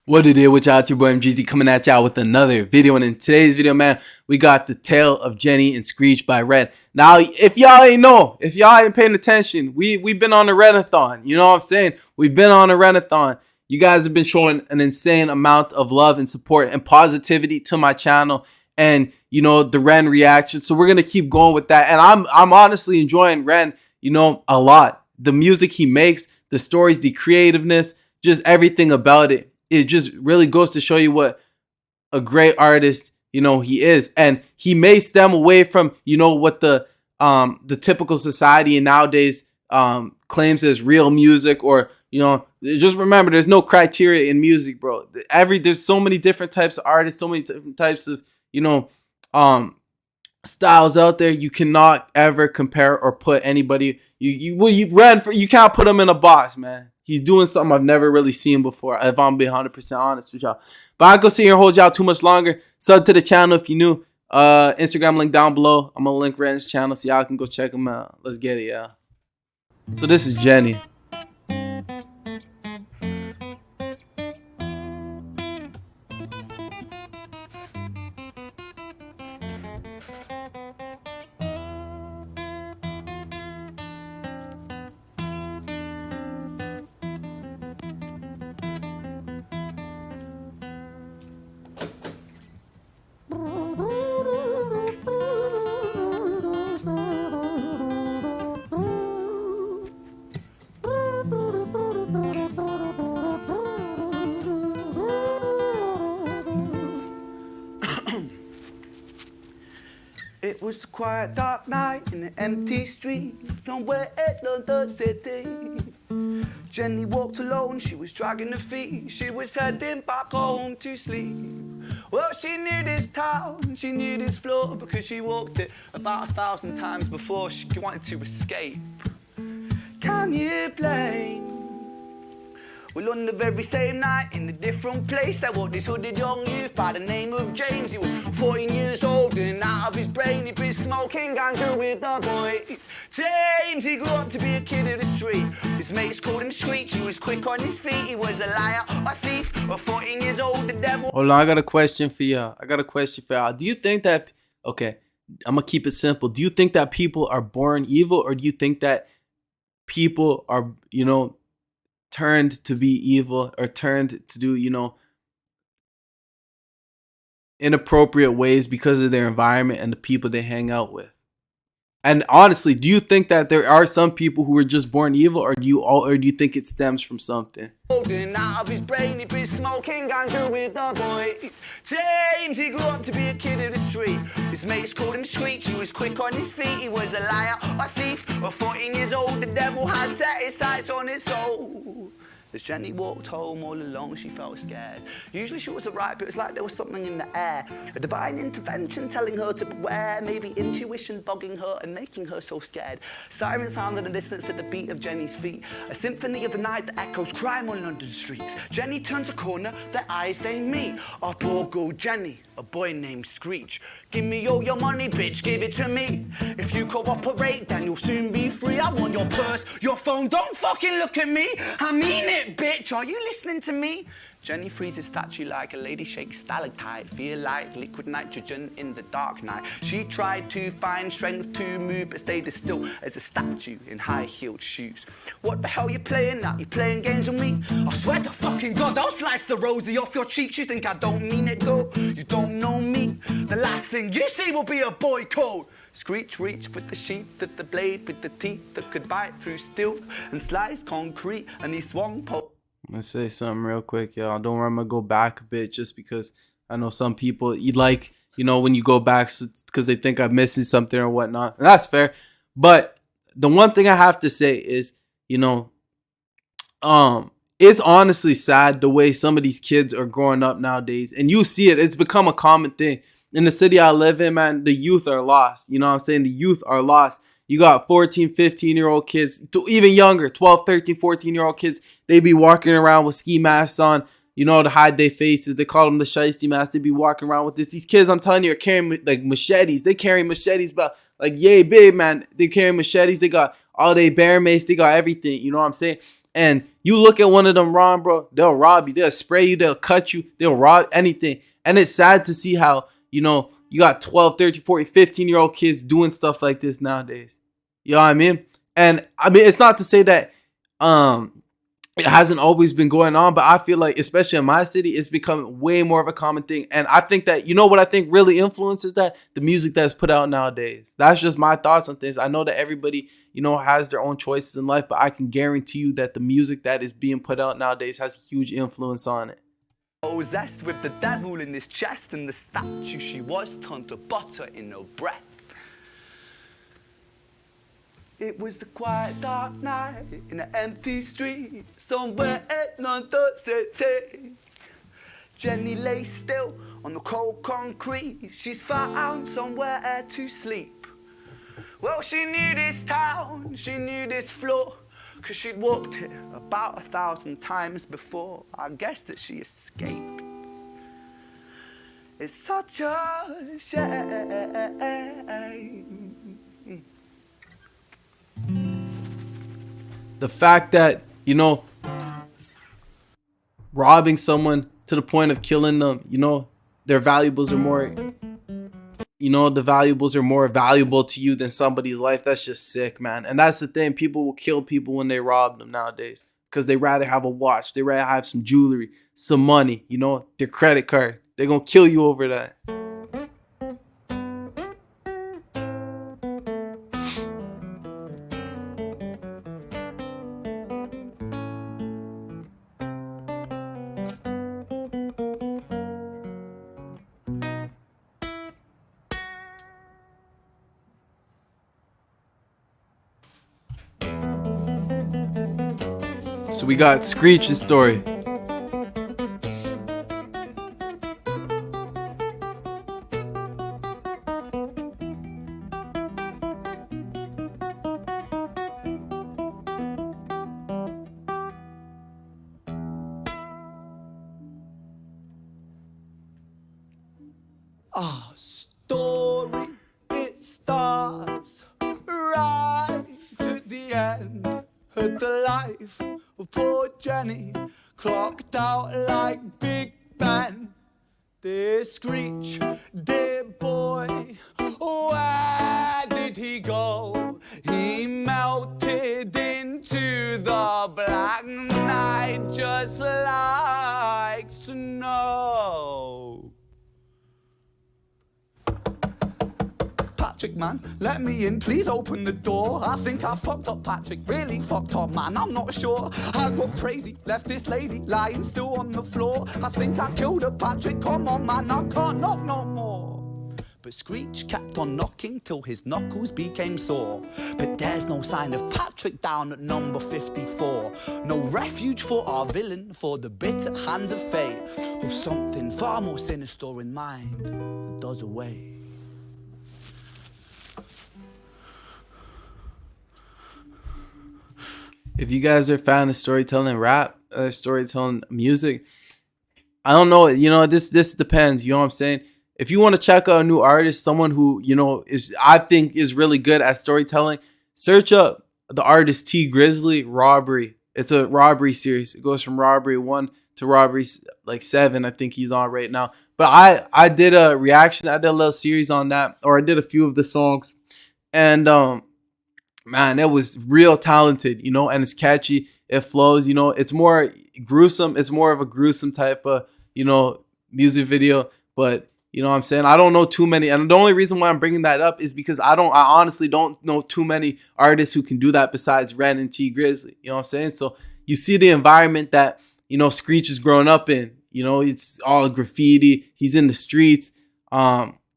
What it is with y'all, it's your boy MGZ coming at y'all with another video. And in today's video, man, we got The Tale of Jenny and Screech by Red. Now, if y'all ain't know, if y'all ain't paying attention, we've been on a Renathon. You know what I'm saying? We've been on a Renathon. You guys have been showing an insane amount of love and support and positivity to my channel. And, you know, the Ren reaction. So we're going to keep going with that. And I'm honestly enjoying Ren, you know, a lot. The music he makes, the stories, the creativeness, just everything about it. It just really goes to show you what a great artist, you know, he is. And he may stem away from, you know, what the typical society and nowadays claims as real music, or, you know, just remember there's no criteria in music, bro. There's so many different types of artists, so many different types of, you know, styles out there. You cannot ever compare or put anybody, you can't put him in a box, man. He's doing something I've never really seen before, if I'm being 100% honest with y'all. But I ain't gonna sit here and hold y'all too much longer. Sub to the channel if you're new. Instagram link down below. I'm gonna link Ren's channel so y'all can go check him out. Let's get it, y'all. So this is Jenny. It was a quiet, dark night in an empty street somewhere in London City. Jenny walked alone, she was dragging her feet. She was heading back home to sleep. Well, she knew this town, she knew this floor, because she walked it about 1,000 times before. She wanted to escape. Can you blame? Well, on the very same night, in a different place, there was this hooded young youth by the name of James. He was 14 years old and out of his brain. He'd been smoking ganja with the boys. James, he grew up to be a kid of the street. His mates called him Screech. He was quick on his feet. He was a liar, a thief, a 14 years old, the devil. Hold on, I got a question for y'all. Do you think that, okay, I'm gonna keep it simple. Do you think that people are born evil, or do you think that people are, you know, turned to be evil, or turned to do, you know, inappropriate ways because of their environment and the people they hang out with? And honestly, do you think that there are some people who are just born evil, or do you think it stems from something? Out of his brain, he'd been smoking ganja with the boys. James, he grew up to be a kid of the street. His mates called him Screech. He was quick on his feet. He was a liar, a thief, a 14 years old. The devil had set his sights on his soul. As Jenny walked home all alone, she felt scared. Usually she was alright, but it was like there was something in the air. A divine intervention telling her to beware. Maybe intuition bugging her and making her so scared. Sirens sound in the distance at the beat of Jenny's feet. A symphony of the night that echoes crime on London streets. Jenny turns a corner, their eyes they meet. Our poor girl Jenny, a boy named Screech. Give me all your money, bitch, give it to me. If you cooperate, then you'll soon be free. I want your purse, your phone, don't fucking look at me. I mean it, bitch, are you listening to me? Jenny freezes statue like a lady shakes stalactite. Feel like liquid nitrogen in the dark night. She tried to find strength to move, but stayed as still as a statue in high-heeled shoes. What the hell you playing at? You playing games with me? I swear to fucking God, I'll slice the rosy off your cheeks. You think I don't mean it, girl? You don't know me. The last thing you see will be a boy code. Screech reached with the sheath of the blade, with the teeth that could bite through steel and slice concrete, and he swung I'm gonna say something real quick, y'all. Don't worry, I'm gonna go back a bit just because I know some people, you like, you know, when you go back because they think I'm missing something or whatnot. And that's fair. But the one thing I have to say is, you know, it's honestly sad the way some of these kids are growing up nowadays. And you see it. It's become a common thing. In the city I live in, man, the youth are lost. You know what I'm saying? The youth are lost. You got 14, 15-year-old kids, to even younger, 12, 13, 14-year-old kids. They be walking around with ski masks on, you know, to hide their faces. They call them the shiesty masks. They be walking around with this. These kids, I'm telling you, are carrying like machetes. They carry machetes, but like yay big, man. They carry machetes. They got all day bear mace. They got everything. You know what I'm saying? And you look at one of them wrong, bro, they'll rob you, they'll spray you, they'll cut you, they'll rob anything. And it's sad to see how, you know, you got 12, 13, 14, 15-year-old kids doing stuff like this nowadays. You know what I mean? And I mean, it's not to say that it hasn't always been going on, but I feel like, especially in my city, it's become way more of a common thing. And I think that, you know what I think really influences that? The music that's put out nowadays. That's just my thoughts on things. I know that everybody, you know, has their own choices in life, but I can guarantee you that the music that is being put out nowadays has a huge influence on it. Possessed with the devil in his chest, and the statue she was turned to butter in her breath. It was the quiet dark night in an empty street somewhere in another city. Jenny lay still on the cold concrete. She's found somewhere to sleep. Well, she knew this town, she knew this floor, 'cause she'd walked it about 1,000 times before. I guess that she escaped. It's such a shame. The fact that, you know, robbing someone to the point of killing them, you know, their valuables are more, you know, the valuables are more valuable to you than somebody's life. That's just sick, man. And that's the thing. People will kill people when they rob them nowadays because they rather have a watch. They rather have some jewelry, some money, you know, their credit card. They're going to kill you over that. So we got Screech's story. Our story, it starts right at the end of the life of poor Jenny, clocked out like Big Ben. Dear Screech, dear boy, where did he go? He melted into the black night just like snow. Patrick, man, let me in, please open the door. I think I fucked up, Patrick, really fucked up, man, I'm not sure. I got crazy, left this lady lying still on the floor. I think I killed her, Patrick, come on, man, I can't knock no more. But Screech kept on knocking till his knuckles became sore. But there's no sign of Patrick down at number 54. No refuge for our villain, for the bitter hands of fate, with something far more sinister in mind that does away. If you guys are a fan of storytelling rap, storytelling music, I don't know, you know, this depends, you know what I'm saying? If you want to check out a new artist, someone who, you know, I think is really good at storytelling, search up the artist T Grizzly Robbery. It's a robbery series. It goes from Robbery 1 to Robbery like 7, I think he's on right now. But I did a reaction, I did a little series on that, or I did a few of the songs. And man, it was real talented, you know, and it's catchy. It flows, you know, it's more gruesome. It's more of a gruesome type of, you know, music video. But, you know what I'm saying? I don't know too many. And the only reason why I'm bringing that up is because I honestly don't know too many artists who can do that besides Ren and T Grizzly. You know what I'm saying? So you see the environment that, you know, Screech is growing up in. You know, it's all graffiti. He's in the streets.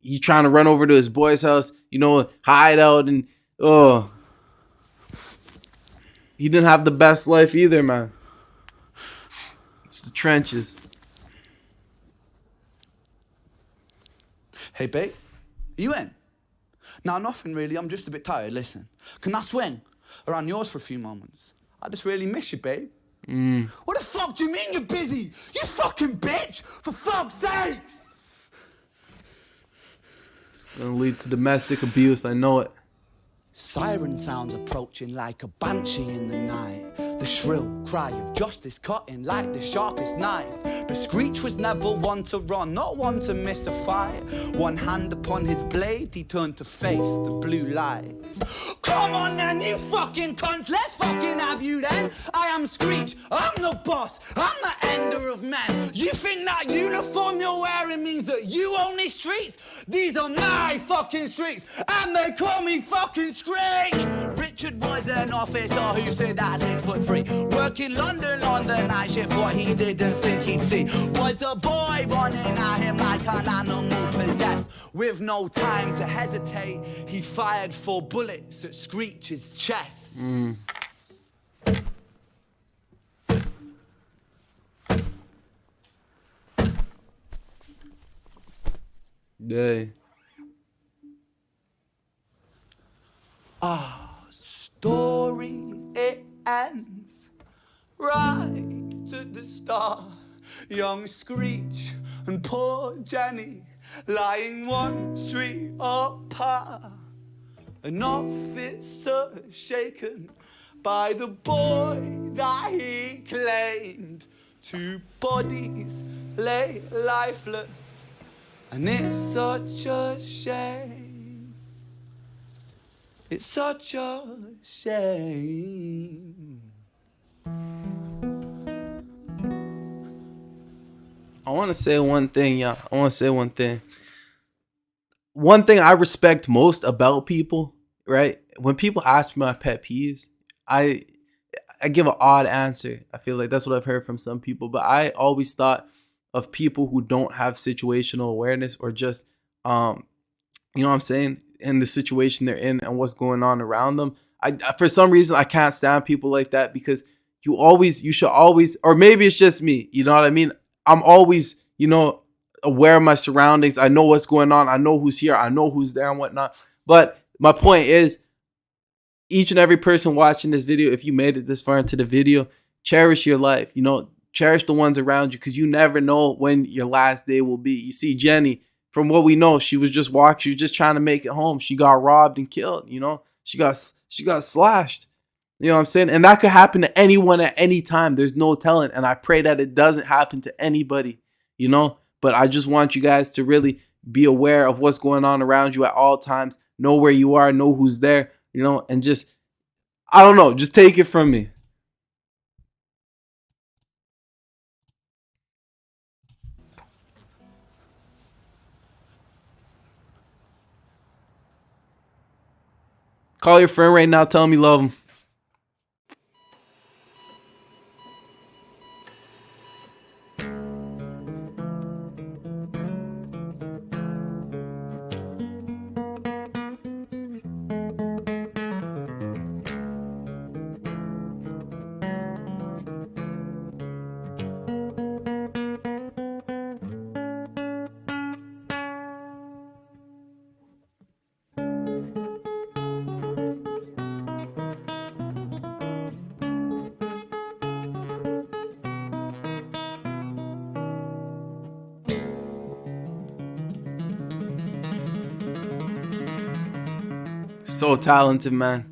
He's trying to run over to his boy's house, you know, hide out, and he didn't have the best life either, man. It's the trenches. Hey, babe, are you in? No, nothing really. I'm just a bit tired. Listen, can I swing around yours for a few moments? I just really miss you, babe. What the fuck do you mean you're busy? You fucking bitch! For fuck's sakes! It's gonna lead to domestic abuse, I know it. Siren sounds approaching like a banshee in the night. The shrill cry of justice cutting like the sharpest knife. But Screech was never one to run, not one to miss a fight. One hand upon his blade, he turned to face the blue lights. Come on then, you fucking cunts, let's fucking have you then. I am Screech, I'm the boss, I'm the ender of men. You think that uniform you're wearing means that you own these streets? These are my fucking streets, and they call me fucking Screech. Richard was an officer who stood at 6'3", working London on the night shift. What he didn't think he'd see was a boy running at him like an animal possessed. With no time to hesitate, he fired 4 bullets at Screech's chest. Day. Our story, it ends right at the start. Young Screech and poor Jenny lying 1 street apart. An officer shaken by the boy that he claimed. 2 bodies lay lifeless, and it's such a shame. It's such a shame. I want to say one thing, y'all. I want to say one thing. One thing I respect most about people, right? When people ask me my pet peeves, I give an odd answer. I feel like that's what I've heard from some people. But I always thought of people who don't have situational awareness, or just, you know what I'm saying, in the situation they're in and what's going on around them. I for some reason, I can't stand people like that, because you should always, or maybe it's just me, you know what I mean? I'm always, you know, aware of my surroundings. I know what's going on. I know who's here. I know who's there and whatnot. But my point is, each and every person watching this video, if you made it this far into the video, cherish your life. You know, cherish the ones around you, because you never know when your last day will be. You see, Jenny, from what we know, she was just walking. She was just trying to make it home. She got robbed and killed. You know, she got slashed. You know what I'm saying? And that could happen to anyone at any time. There's no telling. And I pray that it doesn't happen to anybody, you know? But I just want you guys to really be aware of what's going on around you at all times. Know where you are, know who's there, you know? And just, I don't know, just take it from me. Call your friend right now. Tell him you love him. So talented, man.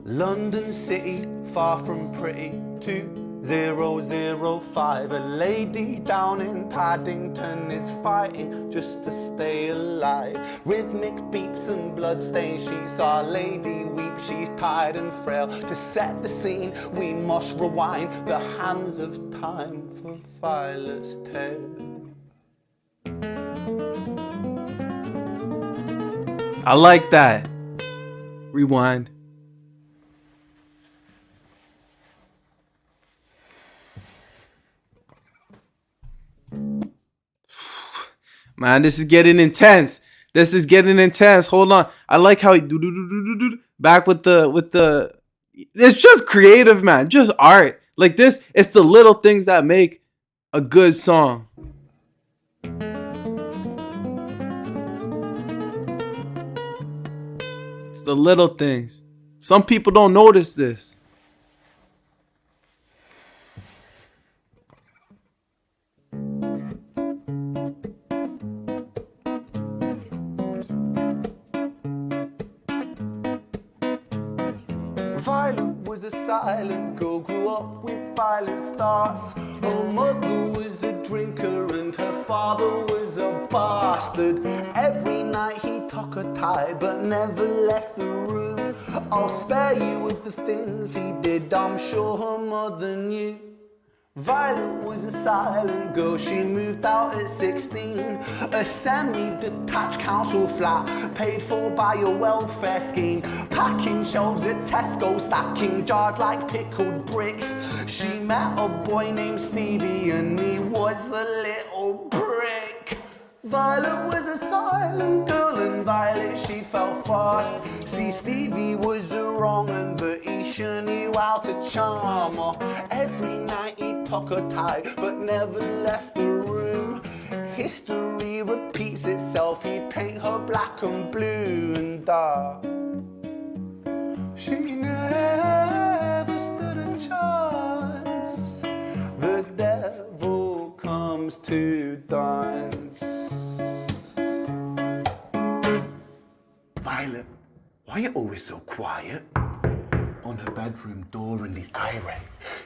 London City, far from pretty, 2005. A lady down in Paddington is fighting just to stay alive. Rhythmic beats and bloodstained sheets, Our Lady weeps, she's tired and frail. To set the scene, we must rewind the hands of time for Violet's tale. I like that. Rewind. Man, this is getting intense. This is getting intense. Hold on. I like how he back with the. It's just creative, man. Just art. Like this, it's the little things that make a good song. It's the little things. Some people don't notice this. Violet was a silent girl, grew up with violent starts. Her mother was a drinker and her father was a bastard. Every night he took her tie but never left the room. I'll spare you with the things he did, I'm sure her mother knew. Violet was a silent girl, she moved out at 16. A semi-detached council flat, paid for by a welfare scheme. Packing shelves at Tesco, stacking jars like pickled bricks. She met a boy named Stevie and he was a little prick. Violet was a silent girl and Violet she fell fast. See, Stevie was a wrong and but he sure knew how to charm her. Every night he took her tie but never left the room. History repeats itself, he'd paint her black and blue and dark. She never stood a chance. The devil comes to dance. Violet, why are you always so quiet? On her bedroom door and he's irate.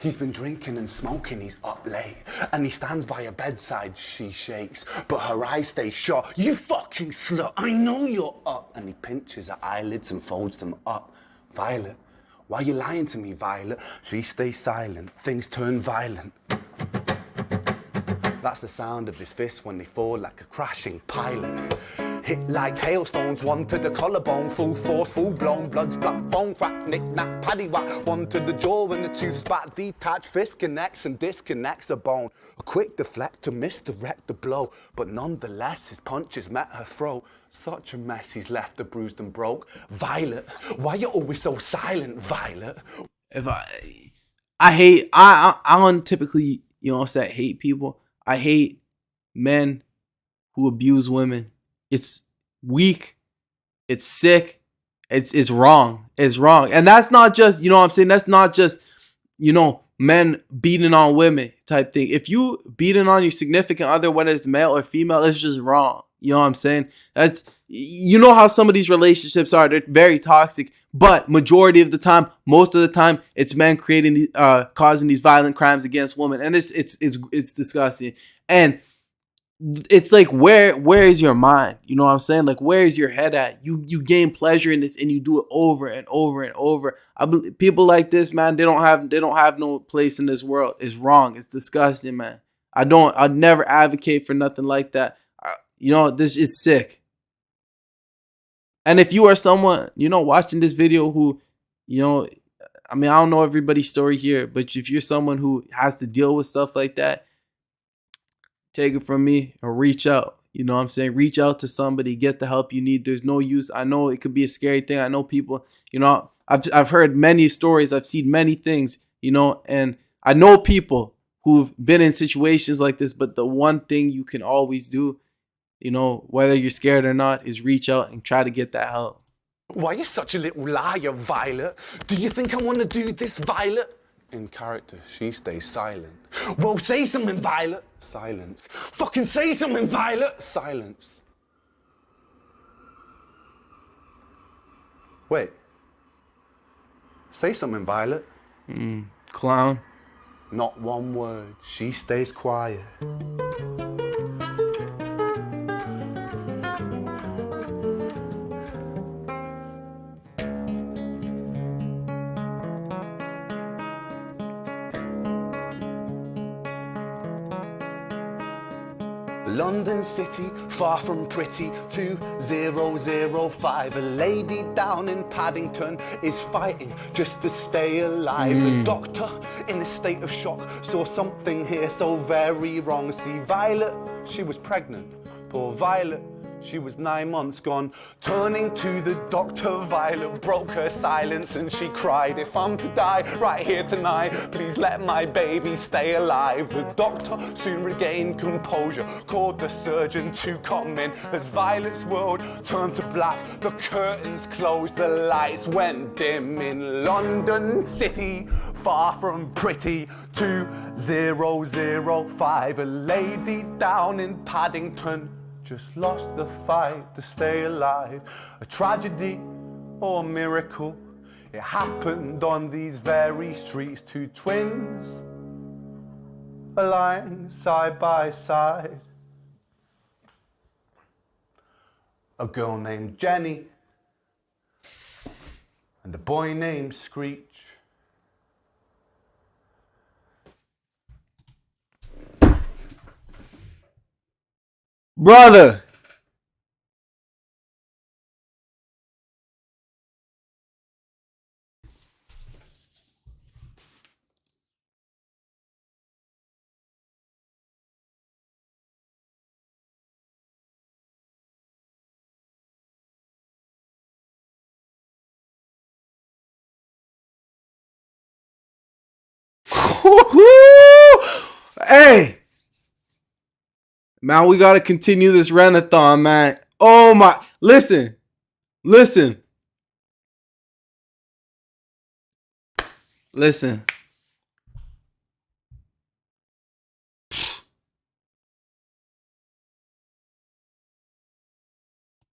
He's been drinking and smoking, he's up late. And he stands by her bedside, she shakes, but her eyes stay shut. You fucking slut, I know you're up. And he pinches her eyelids and folds them up. Violet, why are you lying to me, Violet? She stays silent, things turn violent. That's the sound of his fists when they fall like a crashing pilot. Hit like hailstones, one to the collarbone, full force, full blown, blood's black bone, crack, knick, knack, paddywhack, one to the jaw when the tooth spat, detached, fist connects and disconnects a bone. A quick deflect to misdirect the blow, but nonetheless his punches met her throat. Such a mess, he's left her bruised and broke. Violet, why you always so silent, Violet? If I don't typically, say hate people. I hate men who abuse women. It's weak. It's sick. It's wrong. It's wrong. And that's not just, that's not just, men beating on women type thing. If you beating on your significant other, whether it's male or female, it's just wrong. You know what I'm saying? That's, how some of these relationships are. They're very toxic. But majority of the time, most of the time, it's men creating, causing these violent crimes against women, and it's disgusting. And it's like, where is your mind? You know what I'm saying? Like, where is your head at? You gain pleasure in this, and you do it over and over and over. I believe people like this, man. They don't have no place in this world. It's wrong. It's disgusting, man. I'd never advocate for nothing like that. This is sick. And if you are someone, watching this video who, I don't know everybody's story here, but if you're someone who has to deal with stuff like that, take it from me or reach out. You know what I'm saying? Reach out to somebody, get the help you need. There's no use. I know it could be a scary thing. I know people, I've heard many stories. I've seen many things, and I know people who've been in situations like this, but the one thing you can always do, whether you're scared or not, is reach out and try to get that help. Why are you such a little liar, Violet? Do you think I want to do this, Violet? In character, she stays silent. Well, say something, Violet. Silence. Fucking say something, Violet. Silence. Wait. Say something, Violet. Clown. Not one word. She stays quiet. London City, far from pretty, 2005. A lady down in Paddington is fighting just to stay alive. The doctor, in a state of shock, saw something here so very wrong. See, Violet, she was pregnant, Poor Violet, she was 9 months gone. Turning to the doctor, Violet broke her silence and she cried, if I'm to die right here tonight, please let my baby stay alive. The doctor soon regained composure, called the surgeon to come in. As Violet's world turned to black, the curtains closed, the lights went dim. In London City, far from pretty, 2005, a lady down in Paddington just lost the fight to stay alive. A tragedy or a miracle, it happened on these very streets. Two twins are lying side by side. A girl named Jenny and a boy named Screech. Brother. Hey, man, we gotta continue this renathon, man. Oh my, listen. Listen.